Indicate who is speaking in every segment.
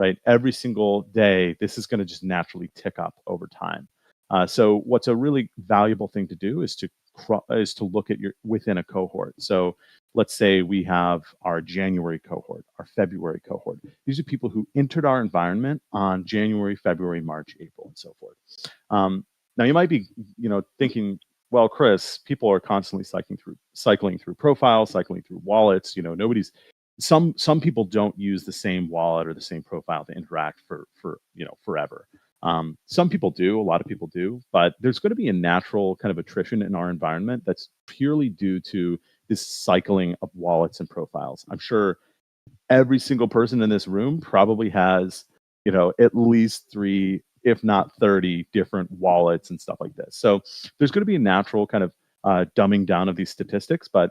Speaker 1: right? Every single day, this is going to just naturally tick up over time. So what's a really valuable thing to do is to look at your within a cohort. So let's say we have our January cohort, our February cohort. These are people who entered our environment on January, February, March, April, and so forth. Now you might be, thinking, well, Chris, people are constantly cycling through profiles, cycling through wallets. Some people don't use the same wallet or the same profile to interact for forever. Some people do, a lot of people do, but there's going to be a natural kind of attrition in our environment that's purely due to this cycling of wallets and profiles. I'm sure every single person in this room probably has, at least 3, if not 30 different wallets and stuff like this. So there's going to be a natural kind of dumbing down of these statistics, but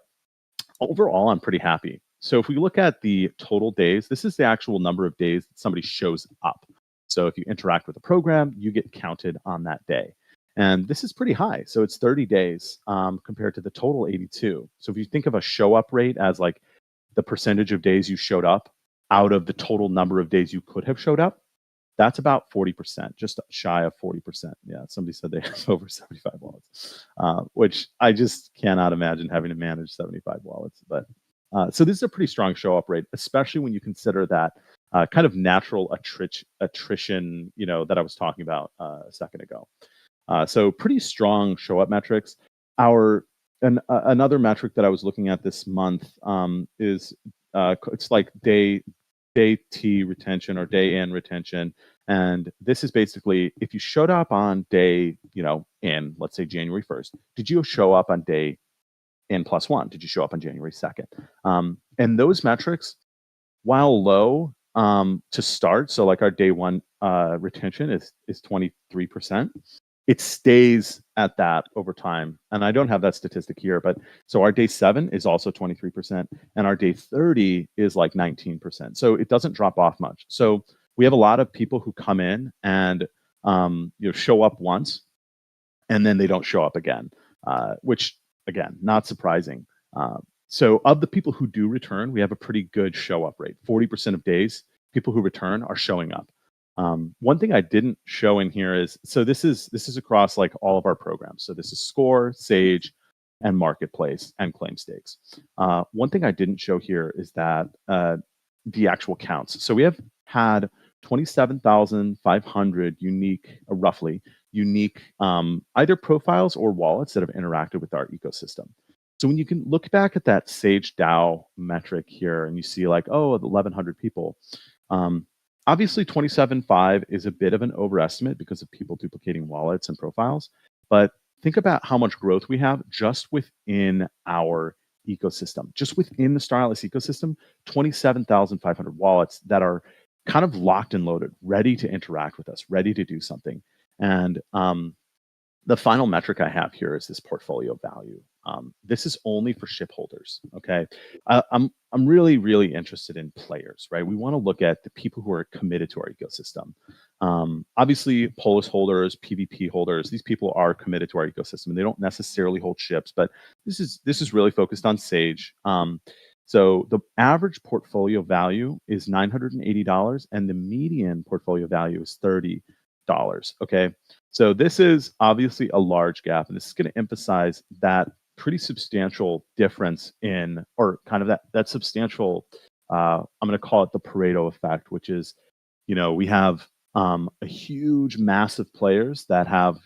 Speaker 1: overall, I'm pretty happy. So if we look at the total days, this is the actual number of days that somebody shows up. So if you interact with the program, you get counted on that day. And this is pretty high. So it's 30 days compared to the total 82. So if you think of a show up rate as like the percentage of days you showed up out of the total number of days you could have showed up, that's about 40%, just shy of 40%. Yeah, somebody said they have over 75 wallets, which I just cannot imagine having to manage 75 wallets. But so this is a pretty strong show up rate, especially when you consider that kind of natural attrition, that I was talking about a second ago. So pretty strong show up metrics. Another metric that I was looking at this month is it's like day T retention or day N retention. And this is basically if you showed up on day, in, let's say January 1st, did you show up on day N+1? Did you show up on January 2nd? And those metrics, while low to start, so like our day one retention is 23%. It stays at that over time. And I don't have that statistic here, but so our day 7 is also 23%, and our day 30 is like 19%. So it doesn't drop off much. So we have a lot of people who come in and show up once, and then they don't show up again, which again, not surprising. So of the people who do return, we have a pretty good show up rate. 40% of days, people who return are showing up. One thing I didn't show in here is, so this is across like all of our programs. So this is Score, Sage, and Marketplace, and Claim Stakes. One thing I didn't show here is that the actual counts. So we have had 27,500 roughly unique either profiles or wallets that have interacted with our ecosystem. So when you can look back at that Sage DAO metric here and you see like, 1,100 people, obviously 27.5 is a bit of an overestimate because of people duplicating wallets and profiles. But think about how much growth we have just within our ecosystem, just within the Starless ecosystem, 27,500 wallets that are kind of locked and loaded, ready to interact with us, ready to do something. And the final metric I have here is this portfolio value. This is only for ship holders. Okay, I'm really, really interested in players, right? We want to look at the people who are committed to our ecosystem. Obviously, Polis holders, PvP holders, these people are committed to our ecosystem. They don't necessarily hold ships, but this is really focused on Sage. So the average portfolio value is $980, and the median portfolio value is $30. Okay, so this is obviously a large gap, and this is going to emphasize that pretty substantial difference in, or kind of that substantial, I'm going to call it the Pareto effect, which is, we have a huge, massive players that have,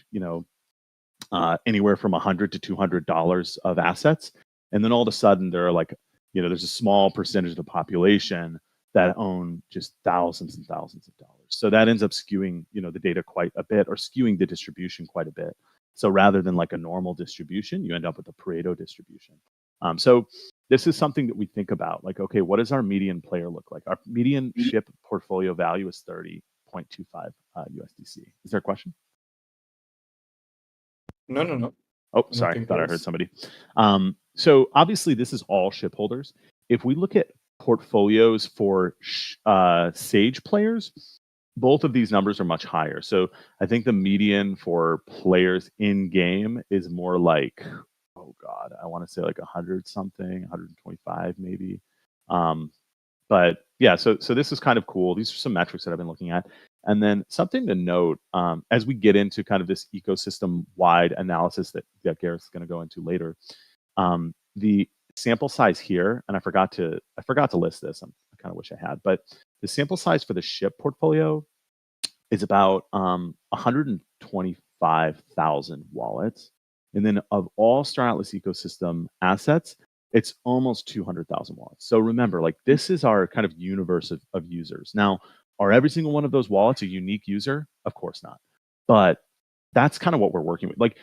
Speaker 1: anywhere from $100 to $200 of assets. And then all of a sudden there are like, there's a small percentage of the population that own just thousands and thousands of dollars. So that ends up skewing, the data quite a bit, or skewing the distribution quite a bit. So rather than like a normal distribution, you end up with a Pareto distribution. So this is something that we think about, like, okay, what does our median player look like? Our median ship portfolio value is 30.25 USDC. Is there a question?
Speaker 2: No.
Speaker 1: Oh, sorry, thought I heard somebody. So obviously this is all ship holders. If we look at portfolios for Sage players, both of these numbers are much higher. So I think the median for players in game is more like, I want to say like 100 something, 125 maybe. But yeah, so this is kind of cool. These are some metrics that I've been looking at. And then something to note, as we get into kind of this ecosystem-wide analysis that Gareth's going to go into later, the sample size here, and I forgot to list this. I kind of wish I had, but the sample size for the SHIP portfolio is about 125,000 wallets, and then of all Star Atlas ecosystem assets, it's almost 200,000 wallets. So remember, like this is our kind of universe of users. Now, are every single one of those wallets a unique user? Of course not. But that's kind of what we're working with. Like,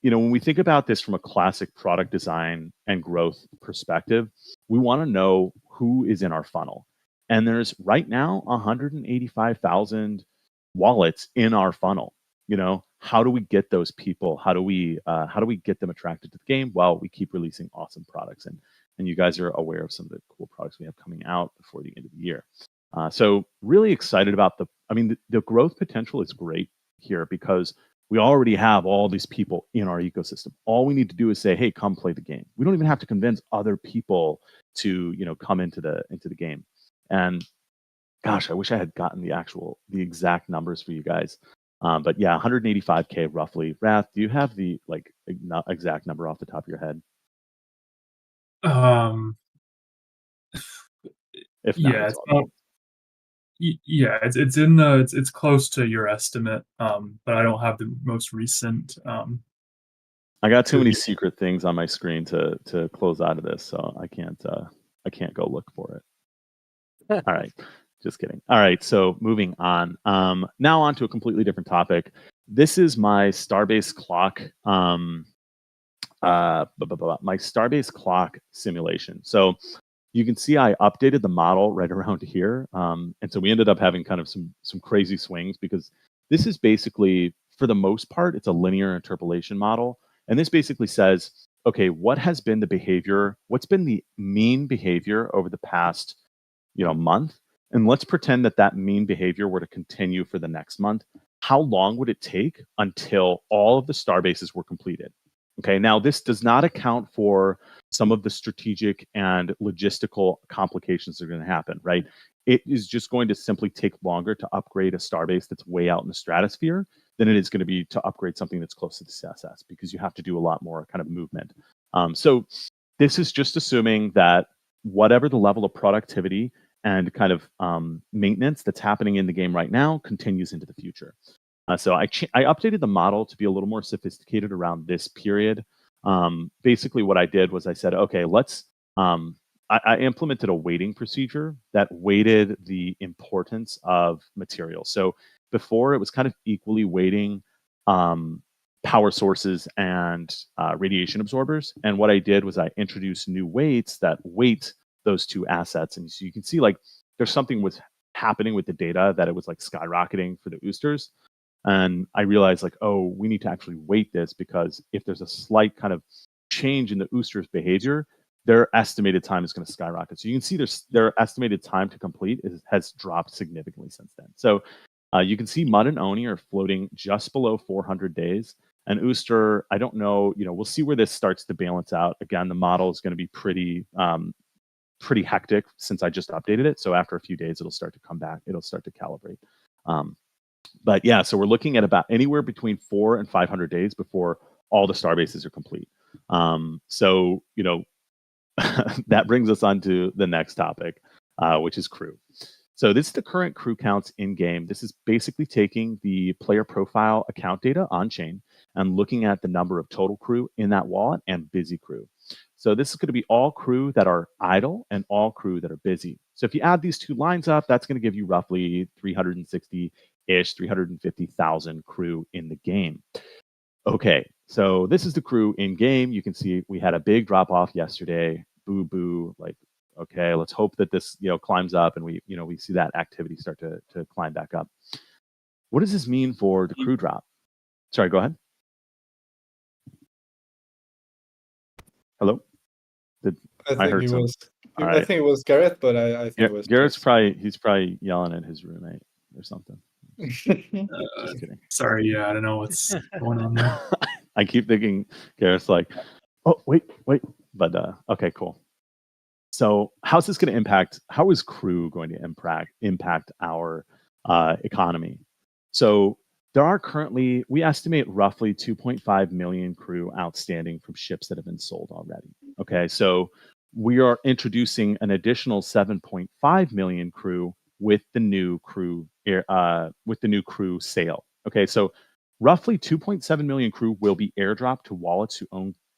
Speaker 1: when we think about this from a classic product design and growth perspective, we want to know who is in our funnel. And there's right now 185,000 wallets in our funnel. How do we get those people? How do we get them attracted to the game? Well, we keep releasing awesome products, and you guys are aware of some of the cool products we have coming out before the end of the year. So really excited about the growth potential is great here because we already have all these people in our ecosystem. All we need to do is say, hey, come play the game. We don't even have to convince other people to come into the game. And gosh, I wish I had gotten the exact numbers for you guys. But yeah, 185K roughly. Wrath, do you have the exact number off the top of your head? If not,
Speaker 2: Yeah,
Speaker 1: it's
Speaker 2: it's
Speaker 1: all good.
Speaker 2: yeah, it's in the it's close to your estimate, but I don't have the most recent.
Speaker 1: I got too
Speaker 2: To
Speaker 1: many
Speaker 2: be
Speaker 1: secret things on my screen to close out of this, so I can't go look for it. All right, just kidding. All right, so moving on. Now on to a completely different topic. This is my Starbase clock. My Starbase clock simulation. So you can see I updated the model right around here, and so we ended up having kind of some crazy swings because this is basically, for the most part, it's a linear interpolation model, and this basically says, okay, what has been the behavior? What's been the mean behavior over the past month, and let's pretend that mean behavior were to continue for the next month. How long would it take until all of the Starbases were completed? Okay, now this does not account for some of the strategic and logistical complications that are going to happen, right? It is just going to simply take longer to upgrade a Starbase that's way out in the stratosphere than it is going to be to upgrade something that's close to the CSS, because you have to do a lot more kind of movement. So this is just assuming that whatever the level of productivity and kind of maintenance that's happening in the game right now continues into the future. So I updated the model to be a little more sophisticated around this period. Basically, what I did was I said, okay, I implemented a weighting procedure that weighted the importance of materials. So before, it was kind of equally weighting power sources and radiation absorbers. And what I did was I introduced new weights that weight those two assets. And so you can see like there's something was happening with the data, that it was like skyrocketing for the oosters. And I realized like, oh, we need to actually weight this, because if there's a slight kind of change in the oosters behavior, their estimated time is going to skyrocket. So you can see their estimated time to complete has dropped significantly since then. So you can see Mud and Oni are floating just below 400 days. And Ooster, I don't know, we'll see where this starts to balance out. Again, the model is going to be pretty hectic since I just updated it. So after a few days, it'll start to come back. It'll start to calibrate. But yeah, so we're looking at about anywhere between 400 and 500 days before all the Starbases are complete. So that brings us on to the next topic, which is crew. So this is the current crew counts in game. This is basically taking the player profile account data on chain and looking at the number of total crew in that wallet and busy crew. So this is going to be all crew that are idle and all crew that are busy. So if you add these two lines up, that's going to give you roughly 360-ish, 350,000 crew in the game. Okay, so this is the crew in game. You can see we had a big drop off yesterday. Boo boo, like, okay, let's hope that this climbs up and we see that activity start to climb back up. What does this mean for the crew drop? Sorry, go ahead. Hello?
Speaker 3: I think it was Gareth, but I think it was
Speaker 1: Gareth's probably yelling at his roommate or something. Just kidding.
Speaker 2: Sorry, yeah, I don't know what's going on there.
Speaker 1: I keep thinking Gareth's like, oh, wait. But okay, cool. So how's this going to impact? How is Crew going to impact our economy? So there are currently, we estimate roughly 2.5 million Crew outstanding from ships that have been sold already. Okay, so we are introducing an additional 7.5 million Crew with the new Crew sale. Okay, so roughly 2.7 million Crew will be airdropped to wallets who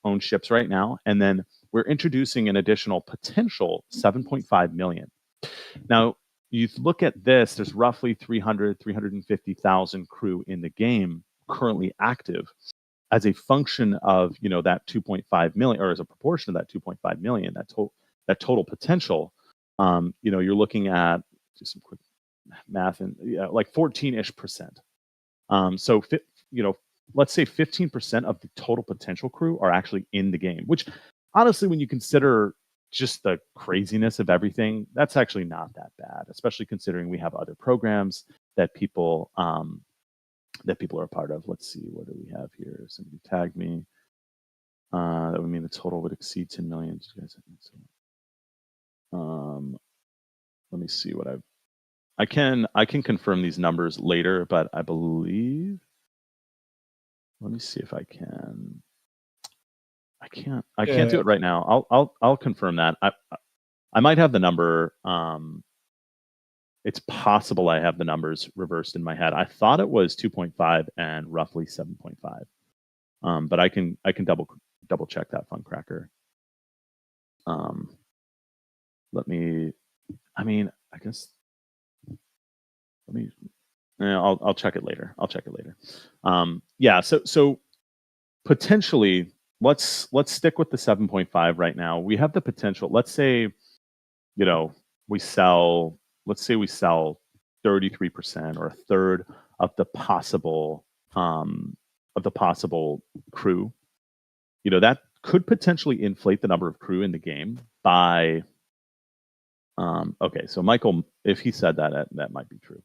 Speaker 1: own ships right now, and then we're introducing an additional potential 7.5 million. Now, you look at this, there's roughly 350,000 Crew in the game currently active as a function of, that 2.5 million, or as a proportion of that 2.5 million, that total potential. You're looking at, do some quick math, and like 14-ish%. So, let's say 15% of the total potential Crew are actually in the game, which honestly, when you consider just the craziness of everything, that's actually not that bad, especially considering we have other programs that people are a part of. Let's see, what do we have here? Somebody tagged me. That would mean the total would exceed 10 million. Let me see what I can confirm these numbers later, but I believe, let me see if I can. I can't do it right now. I'll confirm that. I might have the number. It's possible I have the numbers reversed in my head. I thought it was 2.5 and roughly 7.5. But I can double check that, Funcracker. I'll check it later. So potentially, let's stick with the 7.5 right now. We have the potential. Let's say, we sell 33% or a third of the possible Crew. That could potentially inflate the number of Crew in the game by. Okay, so Michael, if he said that might be true.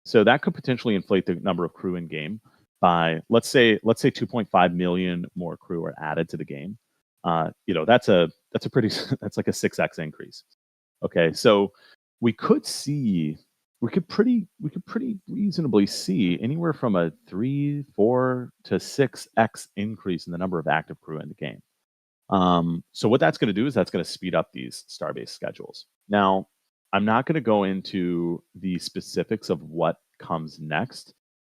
Speaker 1: So that could potentially inflate the number of Crew in game by, let's say 2.5 million more Crew are added to the game. That's like a 6x increase. Okay, so we could pretty reasonably see anywhere from a 3, 4 to 6x increase in the number of active Crew in the game. So what that's going to do is that's going to speed up these Starbase schedules. Now, I'm not going to go into the specifics of what comes next,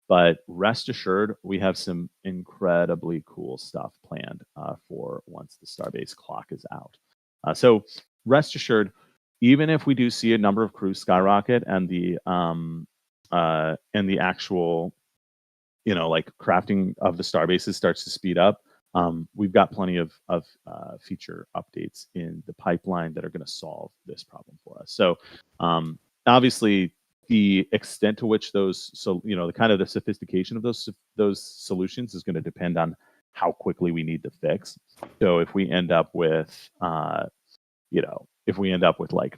Speaker 1: but rest assured, we have some incredibly cool stuff planned for once the Starbase clock is out. So rest assured, even if we do see a number of Crew skyrocket and the actual, like crafting of the Starbases starts to speed up, we've got plenty of feature updates in the pipeline that are going to solve this problem for us. So obviously, the extent to which the kind of the sophistication of those solutions is going to depend on how quickly we need to fix. So if we end up with like,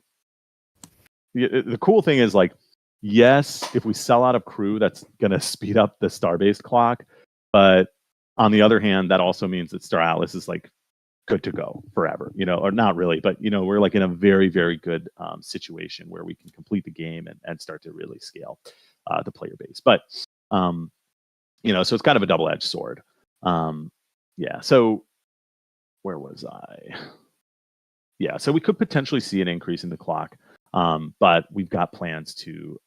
Speaker 1: the cool thing is, like, yes, if we sell out of Crew, that's going to speed up the Starbase clock, but on the other hand, that also means that Star Atlas is like good to go forever, or not really, but we're like in a very, very good situation where we can complete the game and start to really scale the player base. But so it's kind of a double-edged sword. So where was I? Yeah, so we could potentially see an increase in the clock, but we've got plans to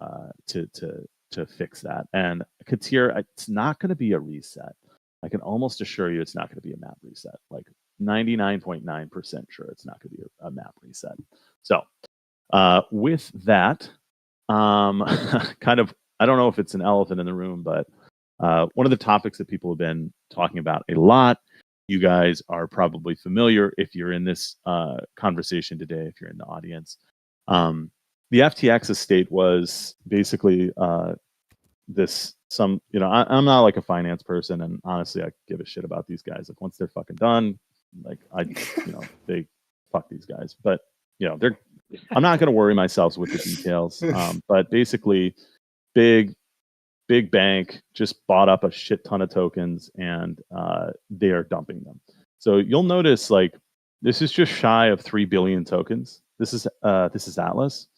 Speaker 1: fix that. And Katir, it's not going to be a reset. I can almost assure you it's not going to be a map reset. Like 99.9% sure it's not going to be a map reset. So with that, kind of, I don't know if it's an elephant in the room, but one of the topics that people have been talking about a lot, you guys are probably familiar if you're in this conversation today, if you're in the audience. The FTX estate was basically I'm not like a finance person, and honestly, I give a shit about these guys. Like, once they're fucking done, like, they fuck these guys. But I'm not going to worry myself with the details. But basically, big bank just bought up a shit ton of tokens, and they are dumping them. So you'll notice, like, This is just shy of 3 billion tokens. This is Atlas.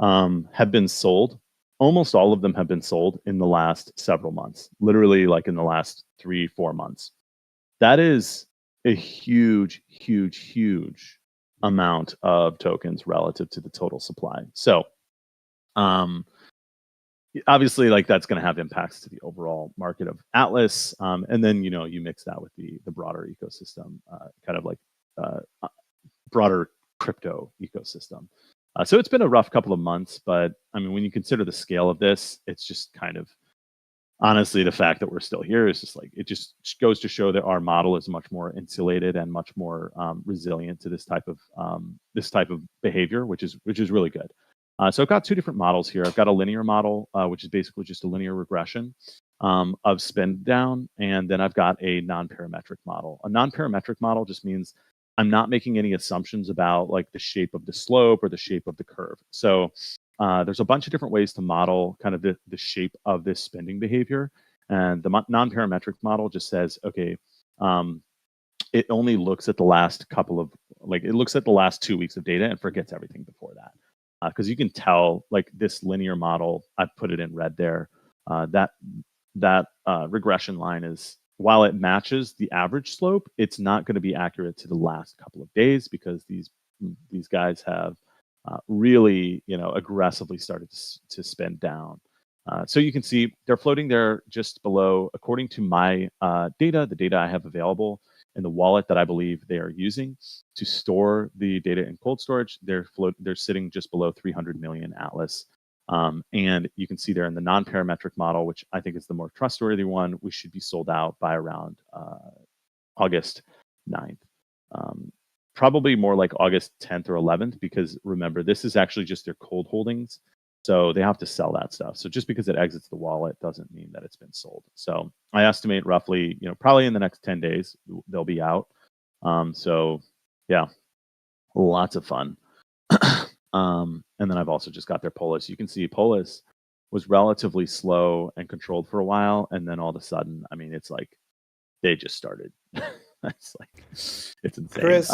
Speaker 1: Have been sold. Almost all of them have been sold in the last several months. Literally, like in the last 3-4 months. That is a huge, huge, huge amount of tokens relative to the total supply. So, obviously, like that's going to have impacts to the overall market of Atlas, and then you mix that with the broader ecosystem, kind of like broader crypto ecosystem. So it's been a rough couple of months, but I mean, when you consider the scale of this, it's just kind of honestly the fact that we're still here is just like it just goes to show that our model is much more insulated and much more resilient to this type of behavior, which is really good. So I've got two different models here. I've got a linear model, which is basically just a linear regression of spend down, and then I've got a non-parametric model. A non-parametric model just means I'm not making any assumptions about like the shape of the slope or the shape of the curve. So there's a bunch of different ways to model kind of the shape of this spending behavior, and the non-parametric model just says, okay, it only looks at the last it looks at the last 2 weeks of data and forgets everything before that. Because you can tell, like this linear model, I put it in red there. That regression line is, while it matches the average slope, it's not going to be accurate to the last couple of days because these guys have really, aggressively started to spend down. So you can see they're floating there just below, according to my data, the data I have available in the wallet that I believe they are using to store the data in cold storage. They're sitting just below 300 million Atlas. And you can see there in the non-parametric model, which I think is the more trustworthy one, we should be sold out by around August 9th. Probably more like August 10th or 11th, because remember, this is actually just their cold holdings. So they have to sell that stuff. So just because it exits the wallet doesn't mean that it's been sold. So I estimate roughly, probably in the next 10 days, they'll be out. So yeah, lots of fun. And then I've also just got their Polis. You can see Polis was relatively slow and controlled for a while. And then all of a sudden, I mean, it's like they just started. It's insane.
Speaker 3: Chris,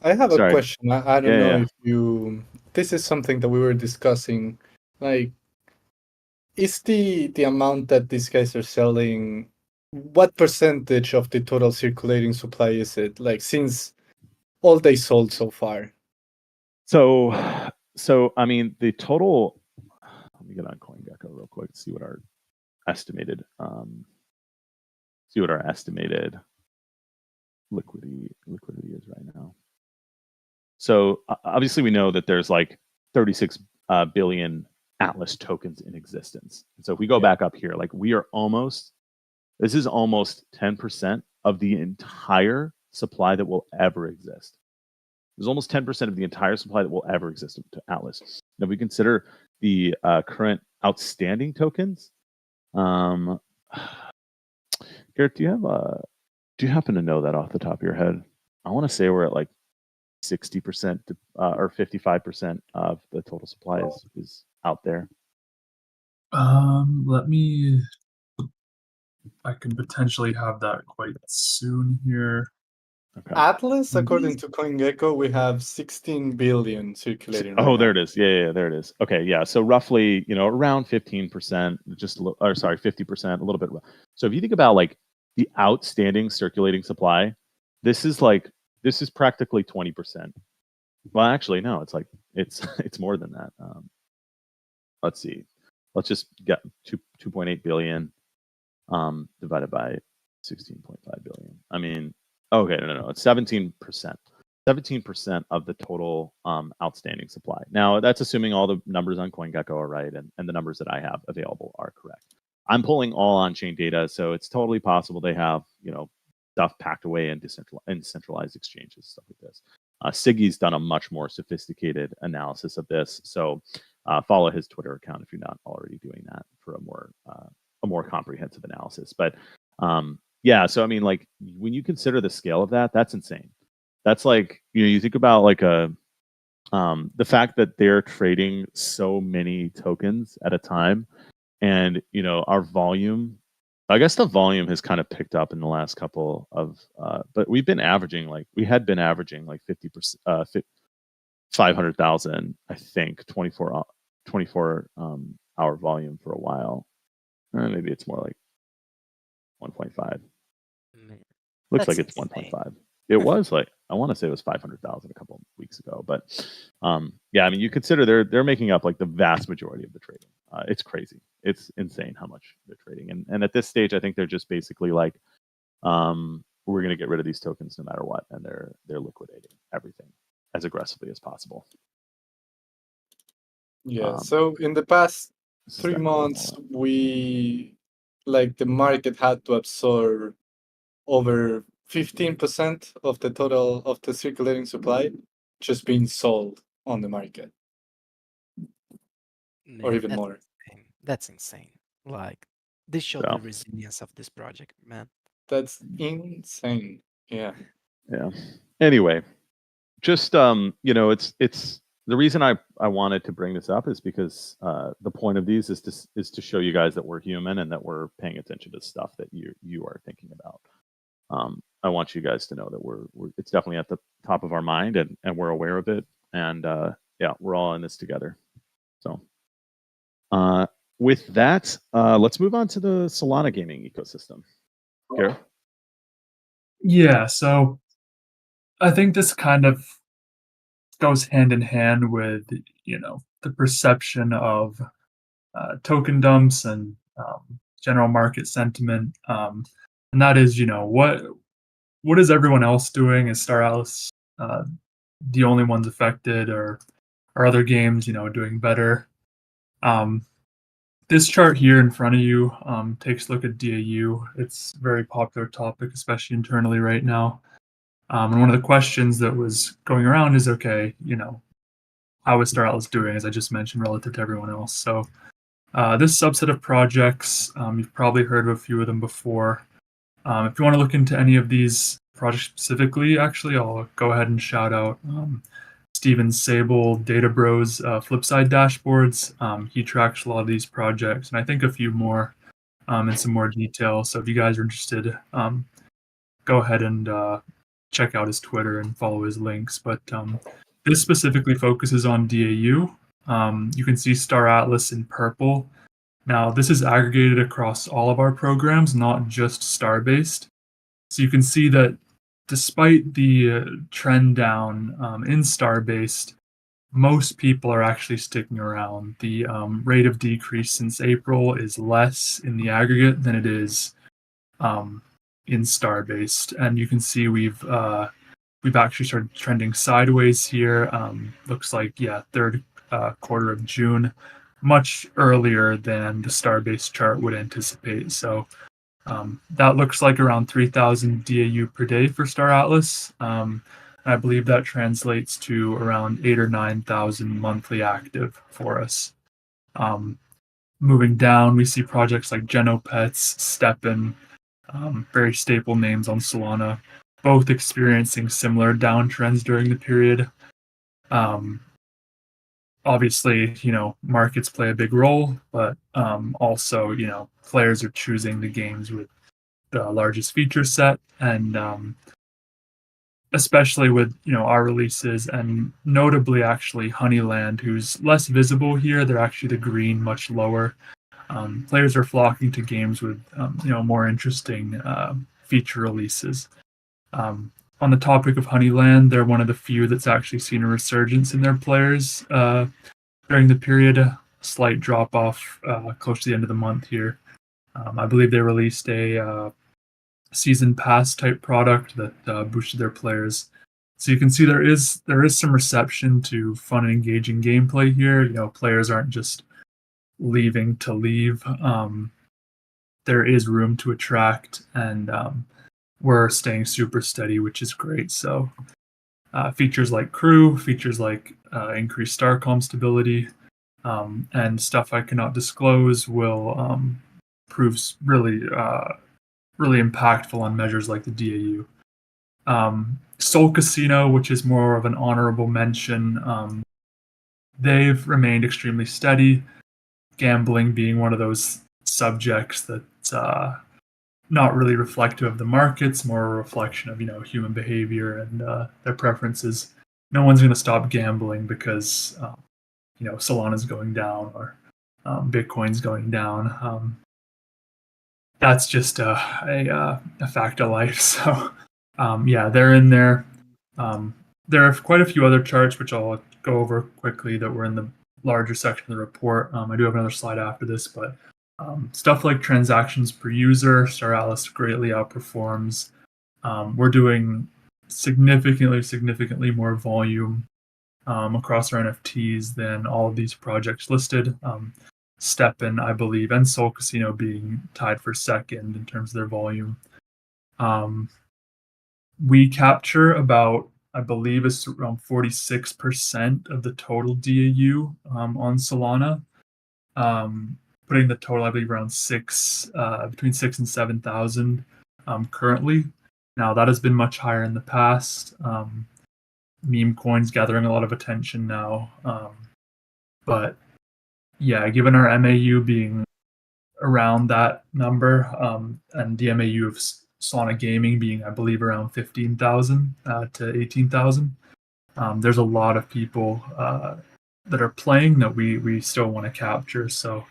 Speaker 3: I have a question. I don't know if this is something that we were discussing. Like, is the amount that these guys are selling, what percentage of the total circulating supply is it? Like, since all they sold so far?
Speaker 1: So I mean, the total. Let me get on CoinGecko real quick to see what our estimated liquidity is right now. So obviously we know that there's like 36 billion Atlas tokens in existence. And so if we go back up here, like this is almost 10% of the entire supply that will ever exist. There's almost 10% of the entire supply that will ever exist to Atlas. Now, if we consider the current outstanding tokens, Garrett, do you happen to know that off the top of your head? I want to say we're at like 60% or 55% of the total supply is out there.
Speaker 2: I can potentially have that quite soon here.
Speaker 3: Okay. Atlas, according to CoinGecko, we have 16 billion circulating.
Speaker 1: Oh, there it is. Yeah, there it is. Okay, yeah. So roughly, around 15%, 50%, a little bit. So if you think about like the outstanding circulating supply, this is practically 20%. Well, actually, no, it's more than that. Let's see. Let's just get 2.8 billion divided by 16.5 billion. I mean, okay, no, it's 17%. 17% of the total outstanding supply. Now, that's assuming all the numbers on CoinGecko are right and the numbers that I have available are correct. I'm pulling all on-chain data, so it's totally possible they have, stuff packed away in decentralized exchanges, stuff like this. Siggy's done a much more sophisticated analysis of this, so follow his Twitter account if you're not already doing that for a more comprehensive analysis. But yeah, so I mean, like when you consider the scale of that, that's insane. That's like, you think about like the fact that they're trading so many tokens at a time, and our volume I guess the volume has kind of picked up in the last couple of, but we had been averaging like 50%, 500,000, I think, 24 hour volume for a while. Maybe it's more like 1.5.
Speaker 4: Man,
Speaker 1: Looks like
Speaker 4: that's
Speaker 1: it's
Speaker 4: insane.
Speaker 1: 1.5. It was like, I want to say it was 500,000 a couple of weeks ago, but yeah, I mean, you consider they're making up like the vast majority of the trading. It's crazy. It's insane how much they're trading, and at this stage, I think they're just basically like, we're going to get rid of these tokens no matter what, and they're liquidating everything as aggressively as possible.
Speaker 3: Yeah. So in the past 3 months, the market had to absorb over 15% of the total of the circulating supply just being sold on the market.
Speaker 4: Man,
Speaker 3: or even more.
Speaker 4: Insane. That's insane. Like, this showed the resilience of this project, man.
Speaker 3: That's insane. Yeah.
Speaker 1: Yeah. Anyway, just it's the reason I wanted to bring this up is because the point of these is to show you guys that we're human and that we're paying attention to stuff that you are thinking about. I want you guys to know that we're it's definitely at the top of our mind and we're aware of it, and yeah, we're all in this together. So with that, let's move on to the Solana gaming ecosystem. Gareth?
Speaker 2: Yeah, so I think this kind of goes hand in hand with, the perception of token dumps and general market sentiment. And that is, what is everyone else doing? Is Star Atlas the only ones affected, or are other games, doing better? This chart here in front of you takes a look at DAU. It's a very popular topic, especially internally right now. And one of the questions that was going around is, okay, how is Star Atlas doing, as I just mentioned, relative to everyone else? So this subset of projects, you've probably heard of a few of them before. If you want to look into any of these projects specifically, actually, I'll go ahead and shout out Steven Sable, Data Bros, Flipside Dashboards. He tracks a lot of these projects, and I think a few more in some more detail. So if you guys are interested, go ahead and check out his Twitter and follow his links. But this specifically focuses on DAU. You can see Star Atlas in purple. Now, this is aggregated across all of our programs, not just Starbased. So you can see that despite the trend down in Starbased, most people are actually sticking around. The rate of decrease since April is less in the aggregate than it is in Starbased, and you can see we've actually started trending sideways here. Looks like third quarter of June, much earlier than the Starbased chart would anticipate. So that looks like around 3,000 DAU per day for Star Atlas. I believe that translates to around 8,000 or 9,000 monthly active for us. Moving down, we see projects like Genopets, Steppen, very staple names on Solana, both experiencing similar downtrends during the period. Obviously, markets play a big role, but also, players are choosing the games with the largest feature set, and especially with, our releases, and notably actually Honeyland, who's less visible here. They're actually the green, much lower. Players are flocking to games with, more interesting feature releases. On the topic of Honeyland, they're one of the few that's actually seen a resurgence in their players during the period. A slight drop off close to the end of the month here. I believe they released a season pass type product that boosted their players. So you can see there is some reception to fun and engaging gameplay here. Players aren't just leaving to leave. There is room to attract, and we're staying super steady, which is great. So features like crew, features like increased StarCom stability, and stuff I cannot disclose will prove really impactful on measures like the DAU. Soul Casino, which is more of an honorable mention, they've remained extremely steady, gambling being one of those subjects that not really reflective of the markets, more a reflection of human behavior and their preferences. No one's going to stop gambling because Solana's going down or Bitcoin's going down. That's just a fact of life. So yeah, they're in there. There are quite a few other charts which I'll go over quickly that were in the larger section of the report. I do have another slide after this, but stuff like transactions per user, Star Atlas greatly outperforms. We're doing significantly more volume across our NFTs than all of these projects listed. STEPN, I believe, and Sol Casino being tied for second in terms of their volume. We capture about, I believe it's around 46% of the total DAU on Solana, putting the total, I believe, around between 6 and 7,000 currently. Now that has been much higher in the past. Meme coins gathering a lot of attention now, but yeah, given our MAU being around that number, and the MAU of Solana Gaming being, I believe, around 15,000 to 18,000, there's a lot of people that are playing that we still want to capture. So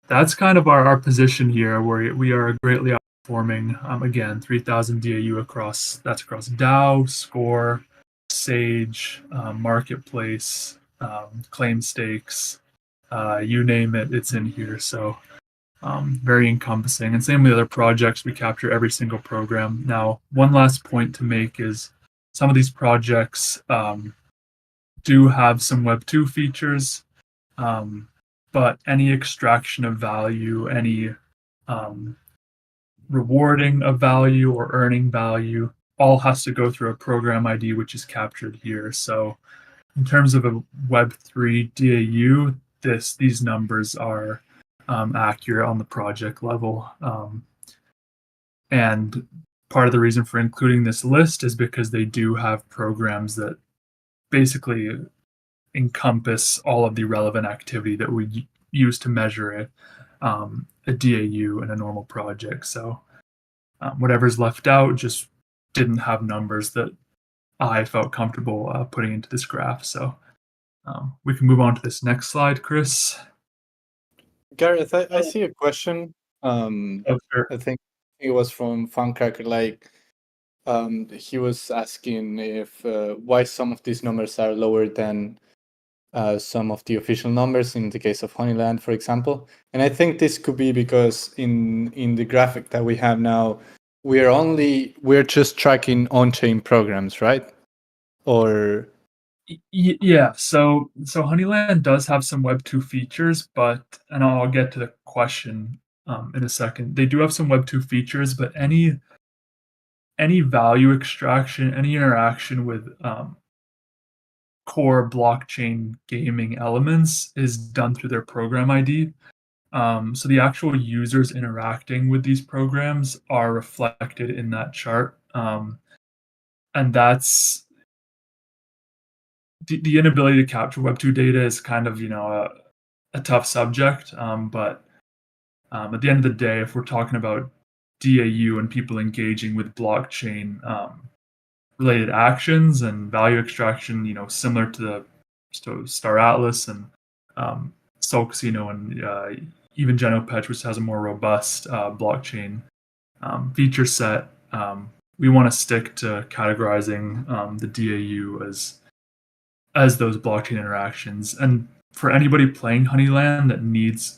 Speaker 2: that's kind of our position here, where we are greatly outperforming. Again, 3,000 DAU across DAO, Score, Sage, Marketplace, Claim Stakes, you name it, it's in here. So very encompassing. And same with the other projects, we capture every single program. Now, one last point to make is some of these projects do have some Web 2 features, but any extraction of value, any rewarding of value or earning value, all has to go through a program ID, which is captured here. So in terms of a Web3 DAU, these numbers are accurate on the project level. And part of the reason for including this list is because they do have programs that basically encompass all of the relevant activity that we use to measure a DAU in a normal project. So whatever's left out just didn't have numbers that I felt comfortable putting into this graph. So we can move on to this next slide, Chris.
Speaker 3: Gareth, I see a question.
Speaker 2: Sure.
Speaker 3: I think it was from Funcracker. Like, he was asking if why some of these numbers are lower than some of the official numbers in the case of Honeyland, for example. And I think this could be because in the graphic that we have now, we're just tracking on-chain programs, right? Or
Speaker 2: yeah, so Honeyland does have some Web 2 features, and I'll get to the question in a second. They do have some Web 2 features, but any value extraction, any interaction with core blockchain gaming elements is done through their program ID. So the actual users interacting with these programs are reflected in that chart. And that's the inability to capture Web 2 data is kind of, a tough subject. But at the end of the day, if we're talking about DAU and people engaging with blockchain related actions and value extraction, similar to Star Atlas and Sol Casino and even Genopetch, which has a more robust blockchain feature set, we want to stick to categorizing the DAU as those blockchain interactions. And for anybody playing Honeyland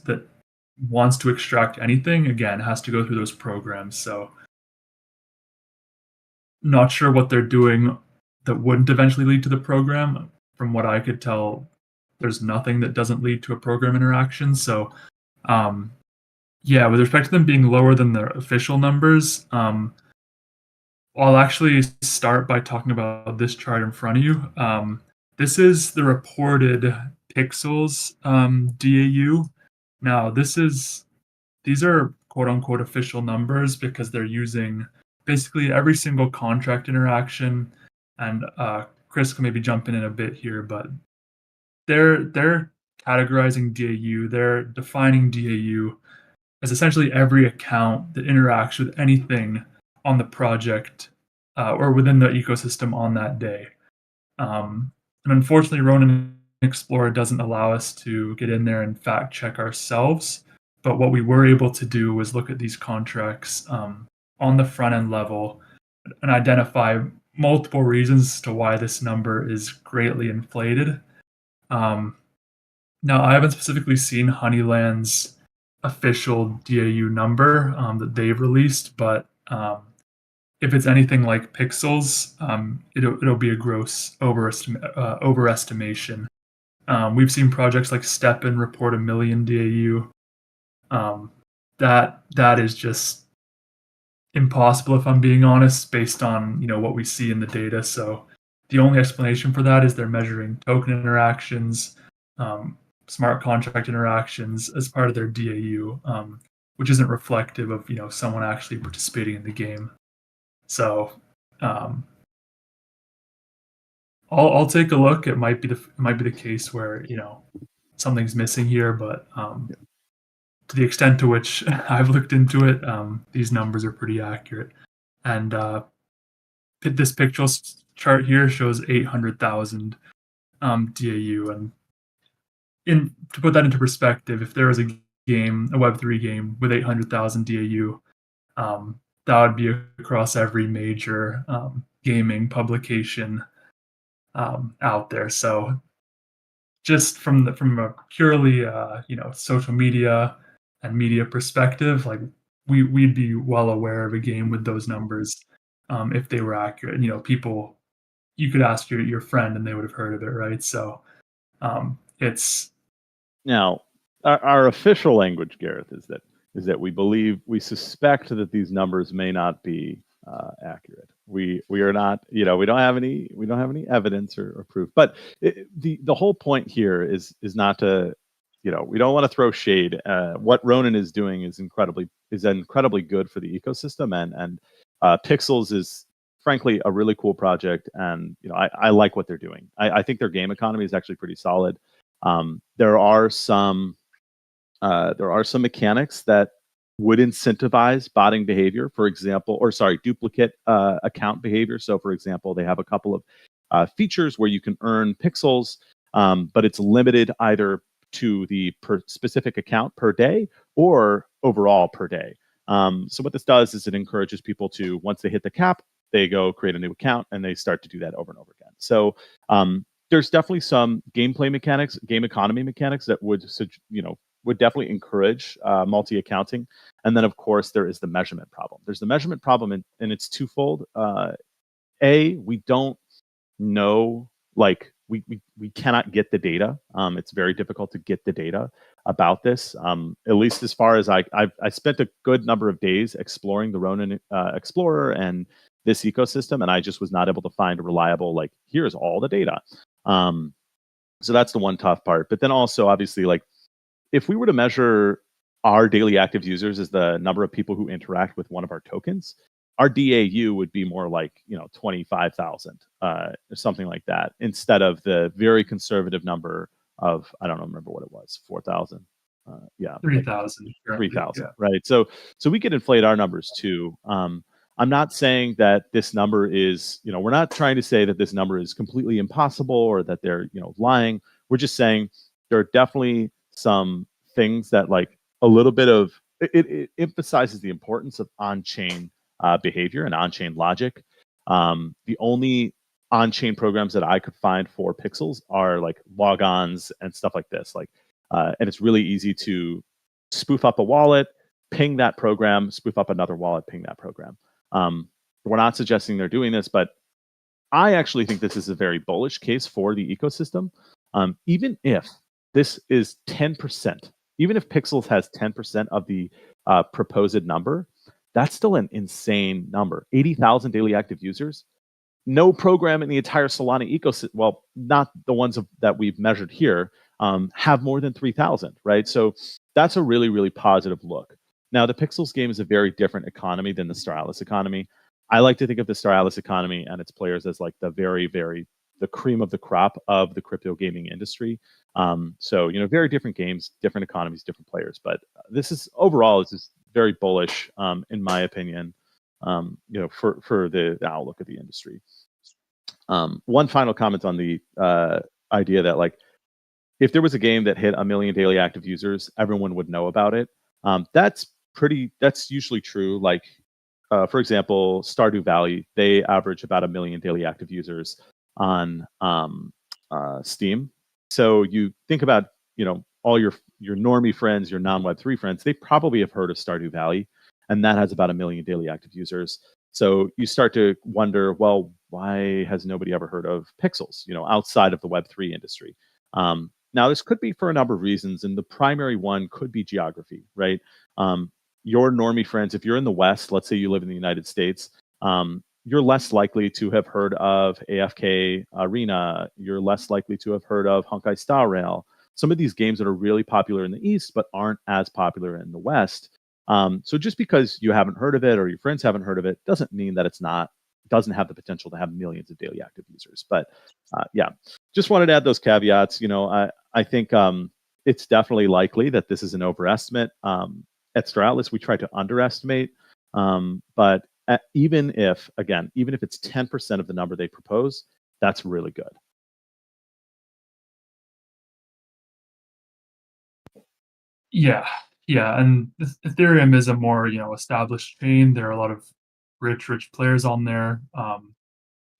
Speaker 2: that wants to extract anything, again, has to go through those programs. So not sure what they're doing that wouldn't eventually lead to the program. From what I could tell, there's nothing that doesn't lead to a program interaction. So yeah, with respect to them being lower than their official numbers, I'll actually start by talking about this chart in front of you. This is the reported pixels DAU. Now, these are quote unquote official numbers because they're using basically every single contract interaction. And Chris can maybe jump in a bit here, but they're categorizing DAU, they're defining DAU as essentially every account that interacts with anything on the project or within the ecosystem on that day. And unfortunately, Ronin Explorer doesn't allow us to get in there and fact check ourselves. But what we were able to do was look at these contracts on the front end level and identify multiple reasons as to why this number is greatly inflated. Now, I haven't specifically seen Honeyland's official DAU number that they've released, but if it's anything like Pixels, it'll be a gross overestimation. We've seen projects like Steppen report 1 million DAU. That is just impossible, if I'm being honest, based on what we see in the data. So the only explanation for that is they're measuring token interactions, smart contract interactions as part of their DAU, which isn't reflective of someone actually participating in the game. So I'll take a look. It might be the case where something's missing here, but to the extent to which I've looked into it, these numbers are pretty accurate. And this Pixels chart here shows 800,000 DAU, and to put that into perspective, if there was a Web3 game with 800,000 DAU, that would be across every major gaming publication out there. So just from a purely social media and media perspective, like we'd be well aware of a game with those numbers if they were accurate. People, you could ask your friend and they would have heard of it, right? So it's
Speaker 1: now our official language, Gareth, is that we suspect that these numbers may not be accurate. We are not, we don't have any evidence or proof. But the whole point here is not to, we don't want to throw shade. What Ronin is doing is incredibly good for the ecosystem, and Pixels is frankly a really cool project, and I like what they're doing. I think their game economy is actually pretty solid. There are some mechanics that would incentivize botting behavior, duplicate account behavior. So, for example, they have a couple of features where you can earn pixels, but it's limited either to the specific account per day or overall per day. So what this does is it encourages people to, once they hit the cap, they go create a new account and they start to do that over and over again. So there's definitely some gameplay mechanics, game economy mechanics that would definitely encourage multi-accounting. And then, of course, there is the measurement problem. There's the measurement problem, and it's twofold. We don't know, we cannot get the data. It's very difficult to get the data about this, at least as far as I spent a good number of days exploring the Ronin Explorer and this ecosystem, and I just was not able to find a reliable, here's all the data. So that's the one tough part. But then also, obviously, if we were to measure our daily active users as the number of people who interact with one of our tokens, our DAU would be more 25,000, or something like that, instead of the very conservative number of, I don't remember what it was, 4,000.
Speaker 2: 3,000.
Speaker 1: 3,000, right? So we could inflate our numbers too. I'm not saying that this number is, we're not trying to say that this number is completely impossible or that they're, lying. We're just saying there are definitely some things that a little bit of, it emphasizes the importance of on-chain behavior and on-chain logic. The only on-chain programs that I could find for Pixels are logons and stuff like this. And it's really easy to spoof up a wallet, ping that program, spoof up another wallet, ping that program. We're not suggesting they're doing this, but I actually think this is a very bullish case for the ecosystem. Even if this is 10%, even if Pixels has 10% of the proposed number, that's still an insane number. 80,000 daily active users. No program in the entire Solana ecosystem, well, not the ones that we've measured here, have more than 3,000, right? So that's a really, really positive look. Now, the Pixels game is a very different economy than the Star Atlas economy. I like to think of the Star Atlas economy and its players as the very, very the cream of the crop of the crypto gaming industry. So very different games, different economies, different players. But this is very bullish, in my opinion. For the outlook of the industry. One final comment on the idea that like, if there was a game that hit 1 million daily active users, everyone would know about it. That's usually true. Like, for example, Stardew Valley, they average about 1 million daily active users on Steam. So you think about, all your normie friends, your non-Web3 friends, they probably have heard of Stardew Valley, and that has about 1 million daily active users. So you start to wonder, well, why has nobody ever heard of Pixels, outside of the Web3 industry? Now, this could be for a number of reasons, and the primary one could be geography, right? Your normie friends, if you're in the West, let's say you live in the United States, you're less likely to have heard of AFK Arena. You're less likely to have heard of Honkai Star Rail. Some of these games that are really popular in the East, but aren't as popular in the West. So just because you haven't heard of it or your friends haven't heard of it doesn't mean that doesn't have the potential to have millions of daily active users. But just wanted to add those caveats. I think it's definitely likely that this is an overestimate. At Stratus, we try to underestimate, but even if it's 10% of the number they propose, that's really good.
Speaker 2: Yeah, and Ethereum is a more established chain. There are a lot of rich players on there.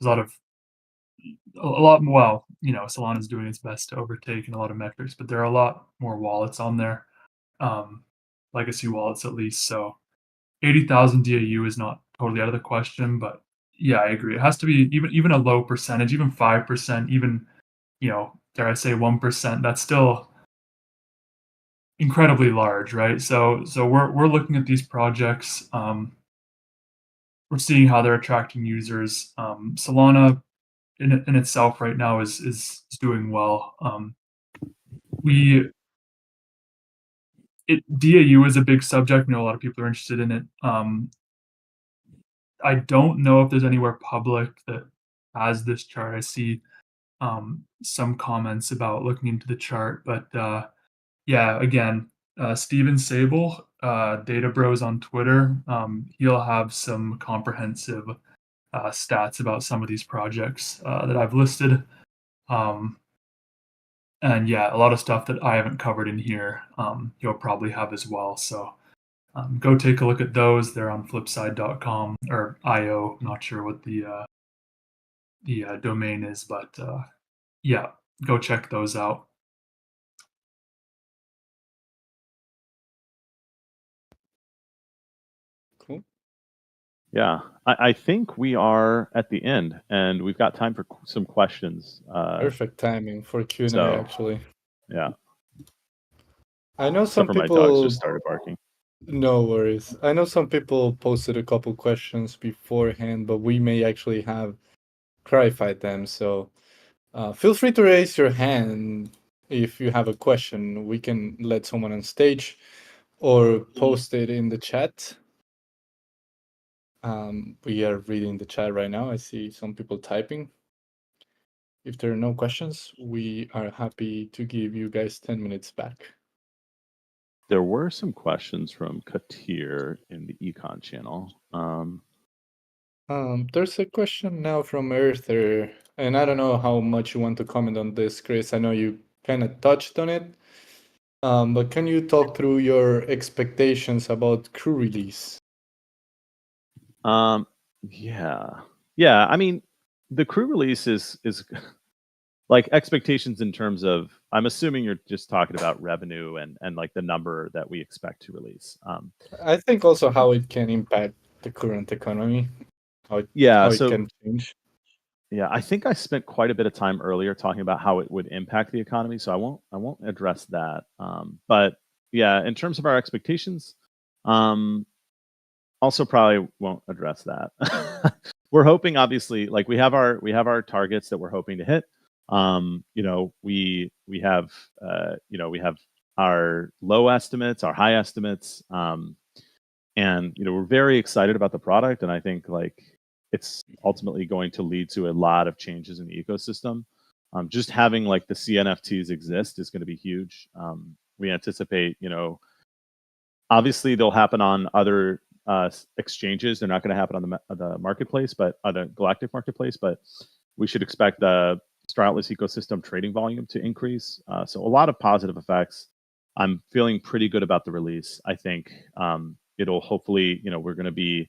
Speaker 2: There's Solana's doing its best to overtake in a lot of metrics, but there are a lot more wallets on there, legacy wallets at least. So 80,000 DAU is not totally out of the question, but yeah, I agree. It has to be even a low percentage, even 5%, even dare I say 1%. That's still incredibly large, right? So we're looking at these projects. We're seeing how they're attracting users. Solana in itself right now is doing well. DAU is a big subject. A lot of people are interested in it. I don't know if there's anywhere public that has this chart. I see some comments about looking into the chart, but again, Steven Sable, Data Bros on Twitter, he'll have some comprehensive stats about some of these projects that I've listed. And a lot of stuff that I haven't covered in here, you'll probably have as well. So go take a look at those. They're on flipside.com or IO. Not sure what the domain is, but go check those out.
Speaker 3: Cool.
Speaker 1: Yeah, I think we are at the end, and we've got time for some questions.
Speaker 3: Perfect timing for Q&A, actually.
Speaker 1: Yeah.
Speaker 3: I know some people.
Speaker 1: My dogs just started barking.
Speaker 3: No worries. I know some people posted a couple questions beforehand, but we may actually have clarified them. So feel free to raise your hand if you have a question. We can let someone on stage or post it in the chat. We are reading the chat right now. I see some people typing. If there are no questions, we are happy to give you guys 10 minutes back.
Speaker 1: There were some questions from Katir in the Econ channel.
Speaker 3: There's a question now from Earther, and I don't know how much you want to comment on this, Chris. I know you kind of touched on it, but can you talk through your expectations about crew release?
Speaker 1: Yeah. I mean, the crew release is like expectations in terms of, I'm assuming you're just talking about revenue and like the number that we expect to release.
Speaker 3: I think also how it can impact the current economy, how it can change.
Speaker 1: Yeah, I think I spent quite a bit of time earlier talking about how it would impact the economy, so I won't address that. But yeah, in terms of our expectations, also probably won't address that. We're hoping, obviously, like we have our targets that we're hoping to hit. We have our low estimates, our high estimates, and we're very excited about the product, and I think like it's ultimately going to lead to a lot of changes in the ecosystem. Just having like the CNFTs exist is going to be huge. We anticipate, obviously they'll happen on other exchanges. They're not going to happen on the marketplace, but on the Galactic marketplace. But we should expect the Star Atlas ecosystem trading volume to increase. So a lot of positive effects. I'm feeling pretty good about the release. I think it'll hopefully, we're going to be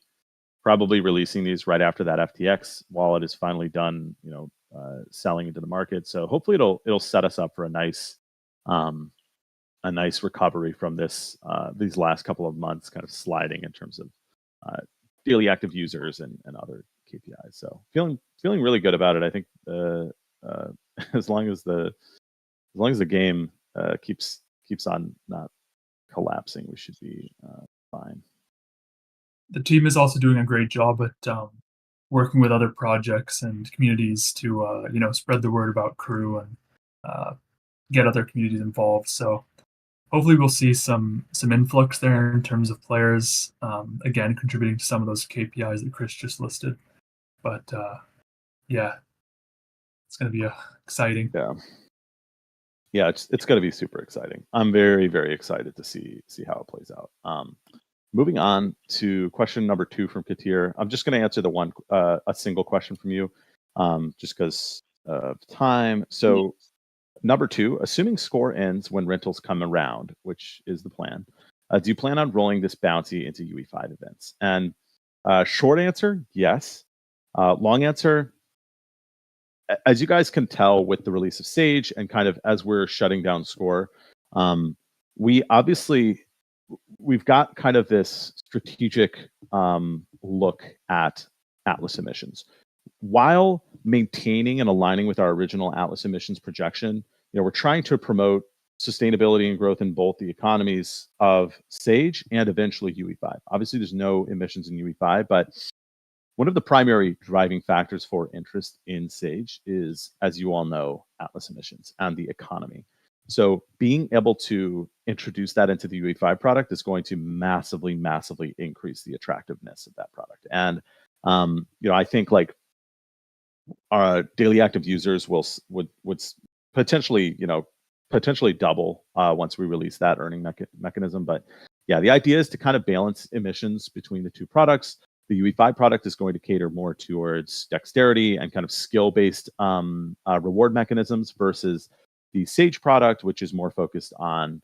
Speaker 1: probably releasing these right after that FTX wallet is finally done, selling into the market. So hopefully it'll set us up for a nice recovery from these last couple of months kind of sliding in terms of daily active users and other KPIs. So feeling really good about it. I think as long as the game keeps on not collapsing, we should be fine.
Speaker 2: The team is also doing a great job at working with other projects and communities to spread the word about Crew and get other communities involved. So hopefully we'll see some influx there in terms of players, again contributing to some of those KPIs that Chris just listed. But yeah, it's going to be exciting.
Speaker 1: Yeah, it's going to be super exciting. I'm very, very excited to see how it plays out. Moving on to question number 2 from Katir. I'm just going to answer a single question from you, just because of time. So number 2, assuming score ends when rentals come around, which is the plan, do you plan on rolling this bounty into UE5 events? And short answer, yes. Long answer, as you guys can tell with the release of Sage and kind of as we're shutting down score, we've got kind of this strategic look at Atlas emissions. While maintaining and aligning with our original Atlas emissions projection, we're trying to promote sustainability and growth in both the economies of Sage and eventually UE5. Obviously, there's no emissions in UE5, but one of the primary driving factors for interest in Sage is, as you all know, Atlas emissions and the economy. So being able to introduce that into the UE5 product is going to massively, massively increase the attractiveness of that product. And I think like our daily active users would potentially double once we release that earning mechanism. But yeah, the idea is to kind of balance emissions between the two products. The UE5 product is going to cater more towards dexterity and kind of skill-based reward mechanisms versus the Sage product, which is more focused on,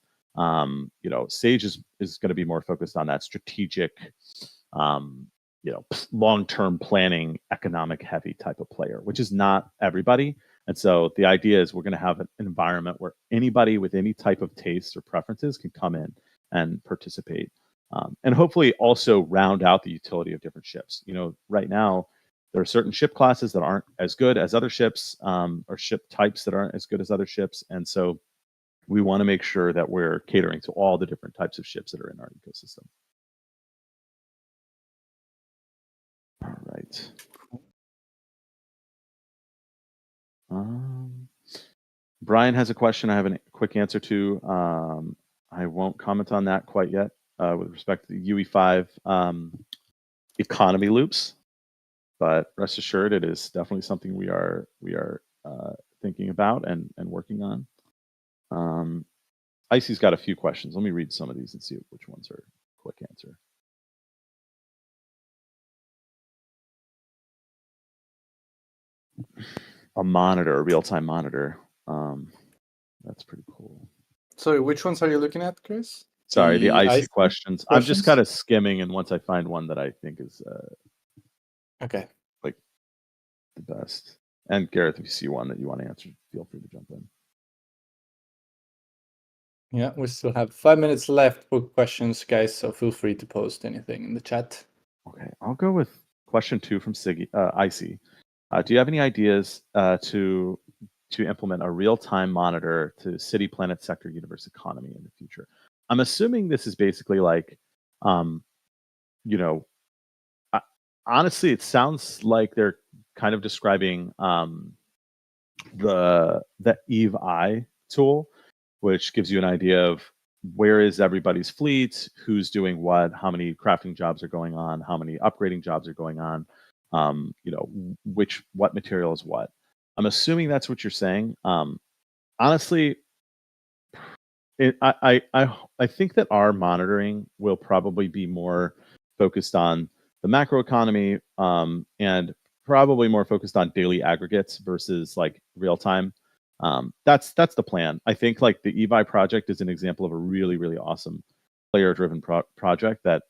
Speaker 1: Sage is going to be more focused on that strategic, long-term planning, economic-heavy type of player, which is not everybody. And so the idea is we're going to have an environment where anybody with any type of taste or preferences can come in and participate. And hopefully also round out the utility of different ships. Right now, there are certain ship classes that aren't as good as other ships, or ship types that aren't as good as other ships. And so we want to make sure that we're catering to all the different types of ships that are in our ecosystem. All right. Brian has a question I have a quick answer to. I won't comment on that quite yet. With respect to the UE5 economy loops, but rest assured, it is definitely something we are thinking about and working on. Icy's got a few questions. Let me read some of these and see which ones are quick answer. A monitor, a real-time monitor. That's pretty cool.
Speaker 3: Sorry, which ones are you looking at, Chris?
Speaker 1: Sorry, the icy questions. I'm just kind of skimming, and once I find one that I think is
Speaker 3: okay,
Speaker 1: like the best. And Gareth, if you see one that you want to answer, feel free to jump in.
Speaker 3: Yeah, we still have 5 minutes left for questions, guys. So feel free to post anything in the chat.
Speaker 1: Okay, I'll go with question 2 from Icy. Do you have any ideas to implement a real-time monitor to city, planet, sector, universe, economy in the future? I'm assuming this is basically like, honestly, it sounds like they're kind of describing the Eve Eye tool, which gives you an idea of where is everybody's fleet, who's doing what, how many crafting jobs are going on, how many upgrading jobs are going on. what material is what. I'm assuming that's what you're saying. Honestly, I think that our monitoring will probably be more focused on the macroeconomy, and probably more focused on daily aggregates versus like real time. That's the plan. I think like the eBuy project is an example of a really, really awesome player driven project that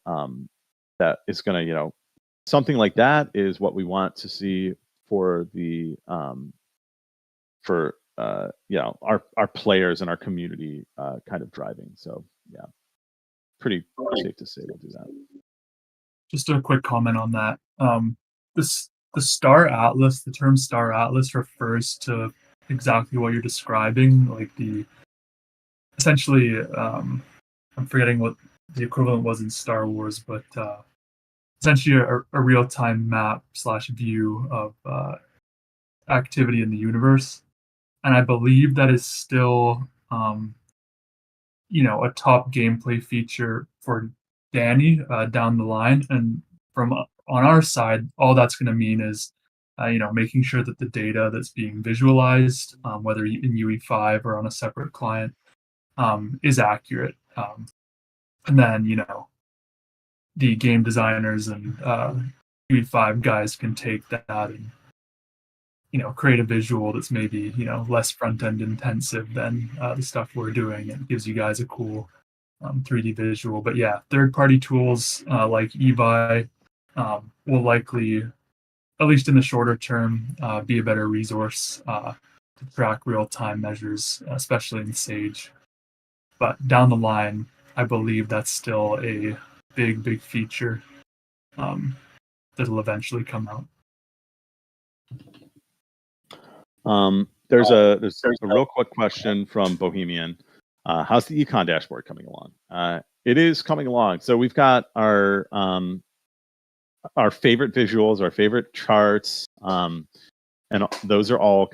Speaker 1: is going to, something like that is what we want to see for the our players and our community kind of driving. So yeah, pretty safe to say we'll do that.
Speaker 2: Just a quick comment on that. The Star Atlas, the term Star Atlas refers to exactly what you're describing, like essentially, I'm forgetting what the equivalent was in Star Wars, but essentially a real-time map / view of activity in the universe. And I believe that is still, a top gameplay feature for Danny down the line. And from on our side, all that's going to mean is, making sure that the data that's being visualized, whether in UE5 or on a separate client, is accurate. And then, the game designers and UE5 guys can take that and create a visual that's maybe less front end intensive than the stuff we're doing. It gives you guys a cool 3D visual. But yeah, third party tools like eBuy will likely, at least in the shorter term, be a better resource to track real time measures, especially in Sage. But down the line, I believe that's still a big feature that'll eventually come out.
Speaker 1: There's a real quick question from Bohemian. How's the econ dashboard coming along? It is coming along. So we've got our favorite visuals, our favorite charts, and those are all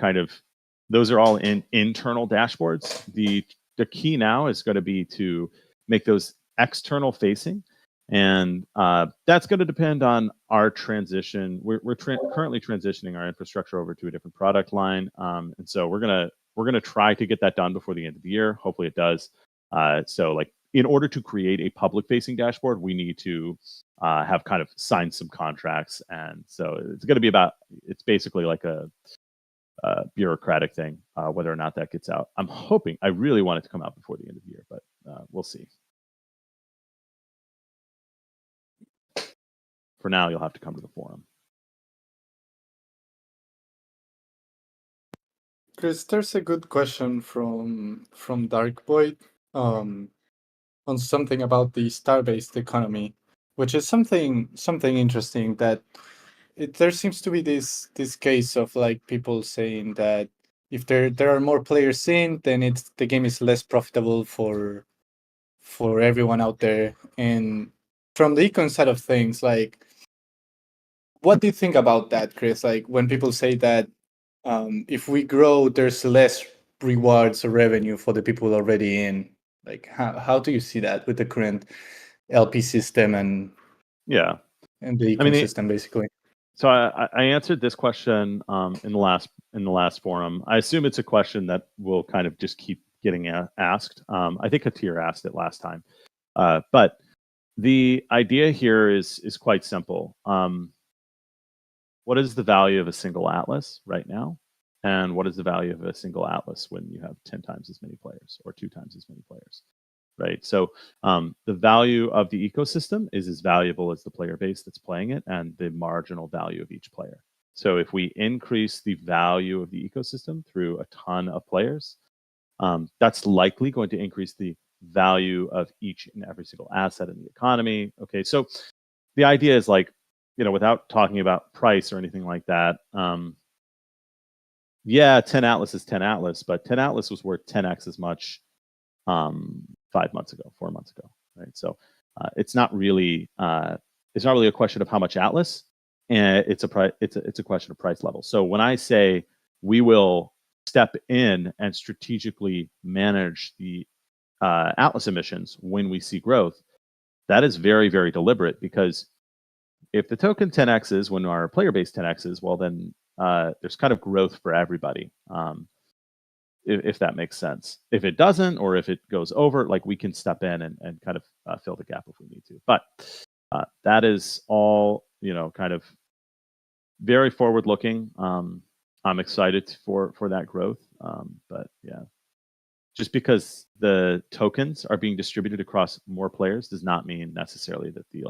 Speaker 1: in internal dashboards. The key now is going to be to make those external facing. And that's going to depend on our transition. We're currently transitioning our infrastructure over to a different product line, and so we're gonna try to get that done before the end of the year. Hopefully, it does. So, like, in order to create a public-facing dashboard, we need to have kind of signed some contracts, and so it's going to be it's basically like a bureaucratic thing, whether or not that gets out. I really want it to come out before the end of the year, but we'll see. For now, you'll have to come to the forum.
Speaker 3: Chris, there's a good question from Dark Void on something about the star-based economy, which is something interesting that there seems to be this case of like people saying that if there are more players in, then the game is less profitable for everyone out there. And from the econ side of things, like, what do you think about that, Chris? Like, when people say that if we grow, there's less rewards or revenue for the people already in. Like, how do you see that with the current LP system and
Speaker 1: the
Speaker 3: ecosystem, basically?
Speaker 1: So I answered this question in the last forum. I assume it's a question that will kind of just keep getting asked. I think Katir asked it last time, but the idea here is quite simple. What is the value of a single atlas right now? And what is the value of a single atlas when you have 10 times as many players or 2 times as many players, right? So the value of the ecosystem is as valuable as the player base that's playing it and the marginal value of each player. So if we increase the value of the ecosystem through a ton of players, that's likely going to increase the value of each and every single asset in the economy. Okay, so the idea is like, without talking about price or anything like that, 10 Atlas is 10 Atlas, but 10 Atlas was worth 10x as much 5 months ago, 4 months ago, right? So it's not really a question of how much Atlas, and it's a question of price level. So when I say we will step in and strategically manage the Atlas emissions when we see growth, that is very, very deliberate, because if the token 10x's when our player base 10x's, well, then there's kind of growth for everybody. If that makes sense. If it doesn't, or if it goes over, like, we can step in and kind of fill the gap if we need to. But that is all, kind of very forward looking. I'm excited for that growth. But yeah, just because the tokens are being distributed across more players does not mean necessarily that the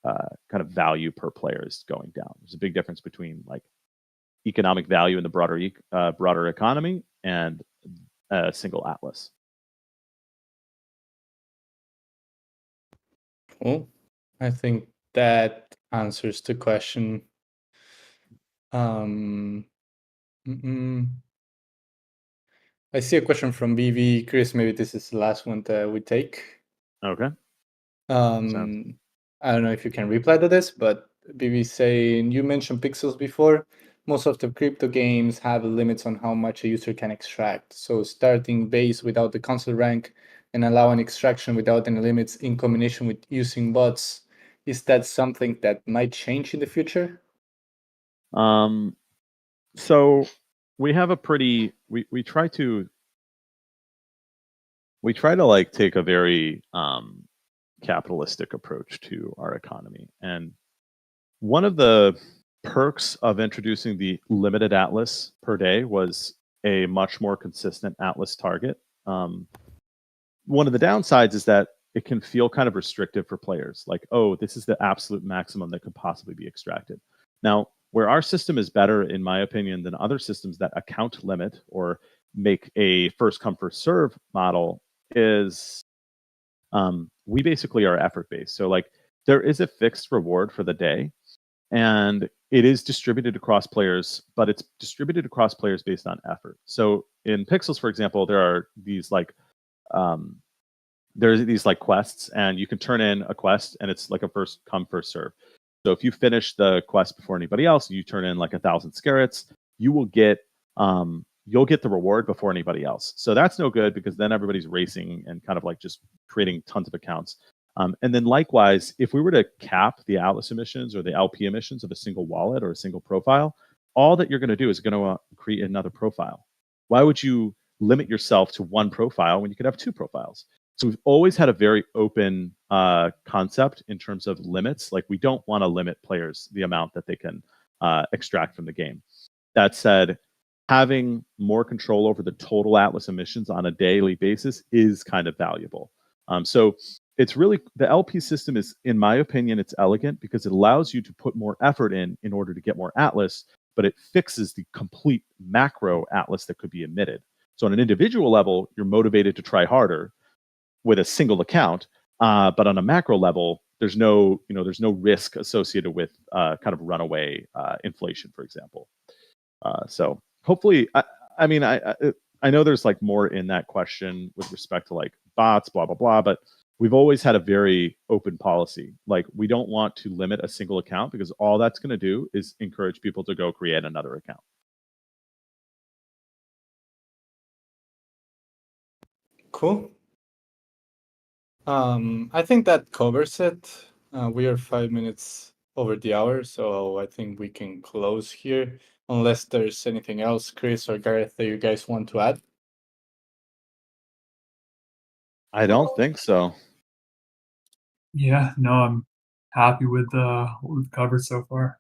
Speaker 1: kind of value per player is going down. There's a big difference between like economic value in the broader economy and a single atlas.
Speaker 3: Cool. I think that answers the question. I see a question from BV. Chris, maybe this is the last one that we take.
Speaker 1: Okay.
Speaker 3: I don't know if you can reply to this, but BV saying, you mentioned pixels before. Most of the crypto games have limits on how much a user can extract. So starting base without the console rank and allowing extraction without any limits in combination with using bots, is that something that might change in the future?
Speaker 1: So we have a pretty we try to like take a very capitalistic approach to our economy, and one of the perks of introducing the limited atlas per day was a much more consistent atlas target. One of the downsides is that it can feel kind of restrictive for players, like, oh, this is the absolute maximum that could possibly be extracted. Now, where our system is better, in my opinion, than other systems that account limit or make a first come first serve model is we basically are effort based. So like there is a fixed reward for the day, and it is distributed across players, but it's distributed across players based on effort. So in Pixels, for example, there are these like there's these like quests, and you can turn in a quest, and it's like a first come first serve. So if you finish the quest before anybody else, you turn in like 1,000 scarats, you will get you'll get the reward before anybody else. So that's no good, because then everybody's racing and kind of like just creating tons of accounts. And then likewise, if we were to cap the Atlas emissions or the LP emissions of a single wallet or a single profile, all that you're going to do is going to create another profile. Why would you limit yourself to one profile when you could have two profiles? So we've always had a very open concept in terms of limits. Like, we don't want to limit players the amount that they can extract from the game. That said, having more control over the total Atlas emissions on a daily basis is kind of valuable. So it's really, the LP system is, in my opinion, it's elegant because it allows you to put more effort in order to get more Atlas, but it fixes the complete macro Atlas that could be emitted. So on an individual level, you're motivated to try harder with a single account, but on a macro level, there's no risk associated with kind of runaway inflation, for example. So hopefully, I mean, I know there's like more in that question with respect to like bots, blah blah blah, but we've always had a very open policy. Like, we don't want to limit a single account, because all that's going to do is encourage people to go create another account.
Speaker 3: Cool. I think that covers it. We are 5 minutes over the hour, so I think we can close here, unless there's anything else, Chris or Gareth, that you guys want to add.
Speaker 1: I don't think so.
Speaker 2: Yeah, no, I'm happy with what we've covered so far.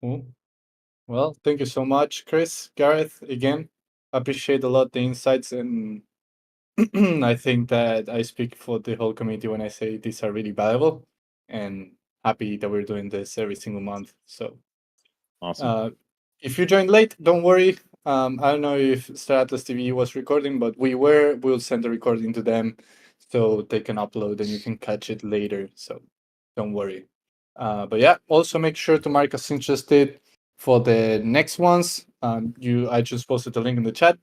Speaker 3: Cool. Well, thank you so much, Chris, Gareth. Again, appreciate a lot the insights, and I think that I speak for the whole community when I say these are really valuable, and happy that we're doing this every single month. So
Speaker 1: Awesome.
Speaker 3: if you joined late, don't worry. I don't know if Star Atlas TV was recording, but we'll send the recording to them so they can upload and you can catch it later. So don't worry. But yeah, also make sure to mark us interested for the next ones. I just posted the link in the chat.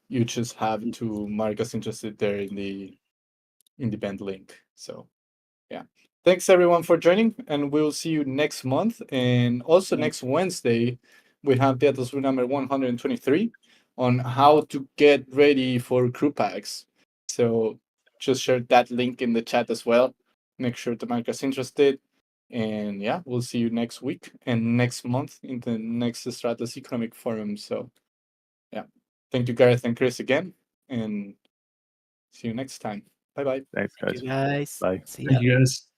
Speaker 3: You just have to mark us interested there in the band link. So yeah. Thanks everyone for joining, and we'll see you next month. And also next Wednesday, we have the Atlas Room number 123 on how to get ready for crew packs. So just share that link in the chat as well. Make sure to mark us interested. And yeah, we'll see you next week and next month in the next Stratos Economic Forum. So yeah, thank you, Gareth and Chris, again, and see you next time. Bye bye.
Speaker 1: Thanks,
Speaker 4: Thank
Speaker 1: guys.
Speaker 4: you guys.
Speaker 1: Bye.
Speaker 4: See ya.
Speaker 2: Thank you guys.